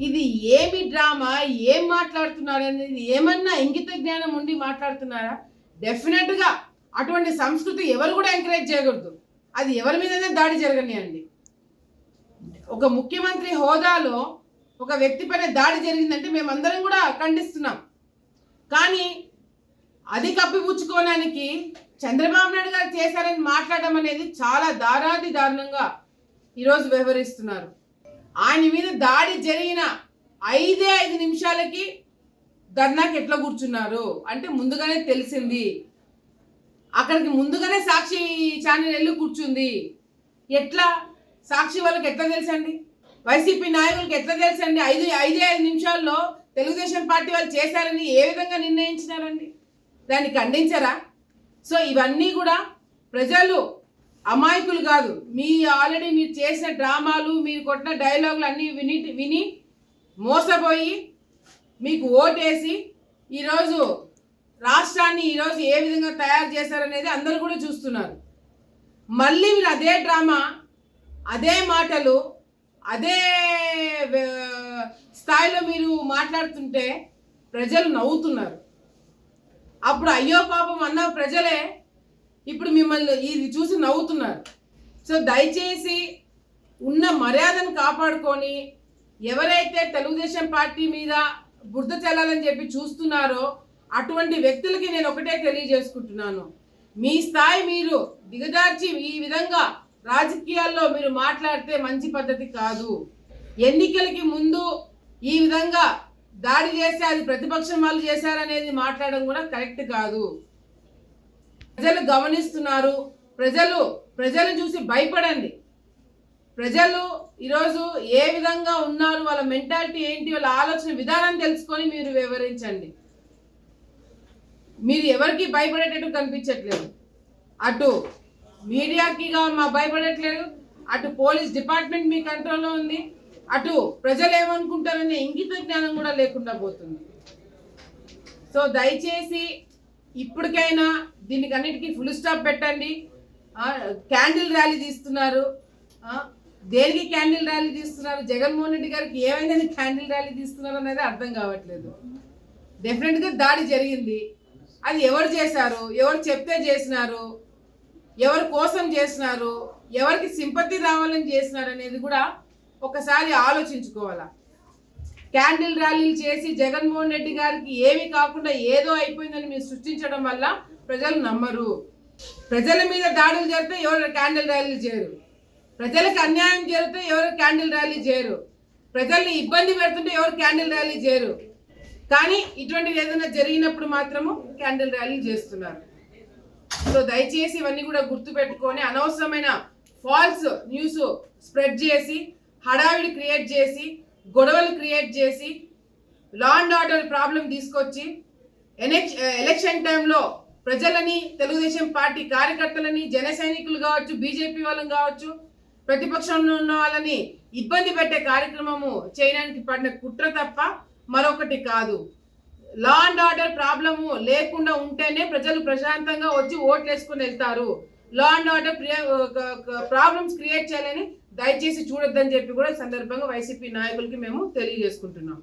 ఇది ఏమి డ్రామా, ఏం మాట్లాడుతున్నారు అనేది ఏమన్నా ఇంగిత జ్ఞానం ఉండి మాట్లాడుతున్నారా? డెఫినెట్గా అటువంటి సంస్కృతి ఎవరు కూడా ఎంకరేజ్ చేయకూడదు. అది ఎవరి మీదనే దాడి జరగనియండి. ఒక ముఖ్యమంత్రి హోదాలో ఒక వ్యక్తి పైన దాడి జరిగిందంటే మేమందరం కూడా ఖండిస్తున్నాం. కానీ అది కప్పిపుచ్చుకోవడానికి చంద్రబాబు నాయుడు గారు చేశారని మాట్లాడడం అనేది చాలా దారుణంగా ఈరోజు వ్యవహరిస్తున్నారు. ఆయన మీద దాడి జరిగిన 5 నిమిషాలకి ధర్నాకి ఎట్లా కూర్చున్నారు అంటే ముందుగానే తెలిసింది. అక్కడికి ముందుగానే సాక్షి ఛానల్ వెళ్ళి కూర్చుంది. ఎట్లా సాక్షి వాళ్ళకి ఎట్లా తెలుసండి? వైసీపీ నాయకులకి ఎట్లా తెలుసండి? 5 నిమిషాల్లో తెలుగుదేశం పార్టీ వాళ్ళు చేశారని ఏ విధంగా నిర్ణయించినారండి? దాన్ని ఖండించరా? సో ఇవన్నీ కూడా ప్రజలు అమాయకులు కాదు. ఆల్రెడీ మీరు చేసిన డ్రామాలు, మీరు కొట్టిన డైలాగులు అన్నీ విని మోసపోయి మీకు ఓటేసి ఈరోజు రాష్ట్రాన్ని ఈరోజు ఏ విధంగా తయారు చేశారనేది అందరూ కూడా చూస్తున్నారు. మళ్ళీ మీరు అదే డ్రామా, అదే మాటలు, అదే స్థాయిలో మీరు మాట్లాడుతుంటే ప్రజలు నవ్వుతున్నారు. అప్పుడు అయ్యో పాపం అన్న ప్రజలే ఇప్పుడు మిమ్మల్ని ఇది చూసి నవ్వుతున్నారు. సో దయచేసి ఉన్న మర్యాదను కాపాడుకొని ఎవరైతే తెలుగుదేశం పార్టీ మీద బురద చల్లాలని చెప్పి చూస్తున్నారో అటువంటి వ్యక్తులకి నేను ఒకటే తెలియజేసుకుంటున్నాను. మీ స్థాయి మీరు దిగజార్చి ఈ విధంగా రాజకీయాల్లో మీరు మాట్లాడితే మంచి పద్ధతి కాదు. ఎన్నికలకి ముందు ఈ విధంగా దాడి చేస్తే అది ప్రతిపక్షం వాళ్ళు చేశారనేది మాట్లాడడం కూడా కరెక్ట్ కాదు. ప్రజలు గమనిస్తున్నారు. ప్రజలు చూసి భయపడండి. ప్రజలు ఈరోజు ఏ విధంగా ఉన్నారు, వాళ్ళ మెంటాలిటీ ఏంటి, వాళ్ళ ఆలోచన విధానం తెలుసుకొని మీరు వివరించండి. మీరు ఎవరికి భయపడేటట్టు కనిపించట్లేదు. అటు మీడియాకి మా భయపడట్లేదు, అటు పోలీస్ డిపార్ట్మెంట్ మీ కంట్రోల్లో ఉంది, అటు ప్రజలు ఏమనుకుంటారనే ఇంగిత జ్ఞానం కూడా లేకుండా పోతుంది. సో దయచేసి ఇప్పటికైనా దీనికి అన్నిటికీ ఫుల్ స్టాప్ పెట్టండి. క్యాండిల్ ర్యాలీ తీస్తున్నారు. దేనికి క్యాండిల్ ర్యాలీ తీస్తున్నారు? జగన్మోహన్ రెడ్డి గారికి ఏమైనా క్యాండిల్ ర్యాలీ తీస్తున్నారు అనేది అర్థం కావట్లేదు. డెఫినెట్గా దాడి జరిగింది. అది ఎవరు చేశారు, ఎవరు చెప్తే చేసినారు, ఎవరి కోసం చేసినారు, ఎవరికి సింపతి రావాలని చేసినారు అనేది కూడా ఒకసారి ఆలోచించుకోవాలా. క్యాండిల్ ర్యాలీలు చేసి జగన్మోహన్ రెడ్డి గారికి ఏమీ కాకుండా ఏదో అయిపోయిందని మీరు సృష్టించడం వల్ల ప్రజలు నమ్మరు. ప్రజల మీద దాడులు జరిగితే ఎవరు క్యాండిల్ ర్యాలీలు చేయరు. ప్రజలకు అన్యాయం జరిగితే ఎవరు క్యాండిల్ ర్యాలీ చేయరు. ప్రజల్ని ఇబ్బంది పెడుతుంటే ఎవరు క్యాండిల్ ర్యాలీ చేయరు. కానీ ఇటువంటిది ఏదైనా జరిగినప్పుడు మాత్రము క్యాండిల్ ర్యాలీలు చేస్తున్నారు. సో దయచేసి ఇవన్నీ కూడా గుర్తుపెట్టుకొని అనవసరమైన ఫాల్స్ న్యూస్ స్ప్రెడ్ చేసి హడావిడి క్రియేట్ చేసి గొడవలు క్రియేట్ చేసి లా అండ్ ఆర్డర్ ప్రాబ్లం తీసుకొచ్చి ఎలక్షన్ టైంలో ప్రజలని, తెలుగుదేశం పార్టీ కార్యకర్తలని, జన సైనికులు కావచ్చు, బీజేపీ వాళ్ళని కావచ్చు, ప్రతిపక్షంలో ఉన్న వాళ్ళని ఇబ్బంది పెట్టే కార్యక్రమము చేయడానికి పడిన కుట్ర తప్ప మరొకటి కాదు. లా అండ్ ఆర్డర్ ప్రాబ్లము లేకుండా ఉంటేనే ప్రజలు ప్రశాంతంగా వచ్చి ఓట్లు వేసుకుని వెళ్తారు. Law and order problems create చేయాలని దయచేసి చూడొద్దని చెప్పి కూడా సందర్భంగా వైసీపీ నాయకులకి మేము తెలియజేసుకుంటున్నాం.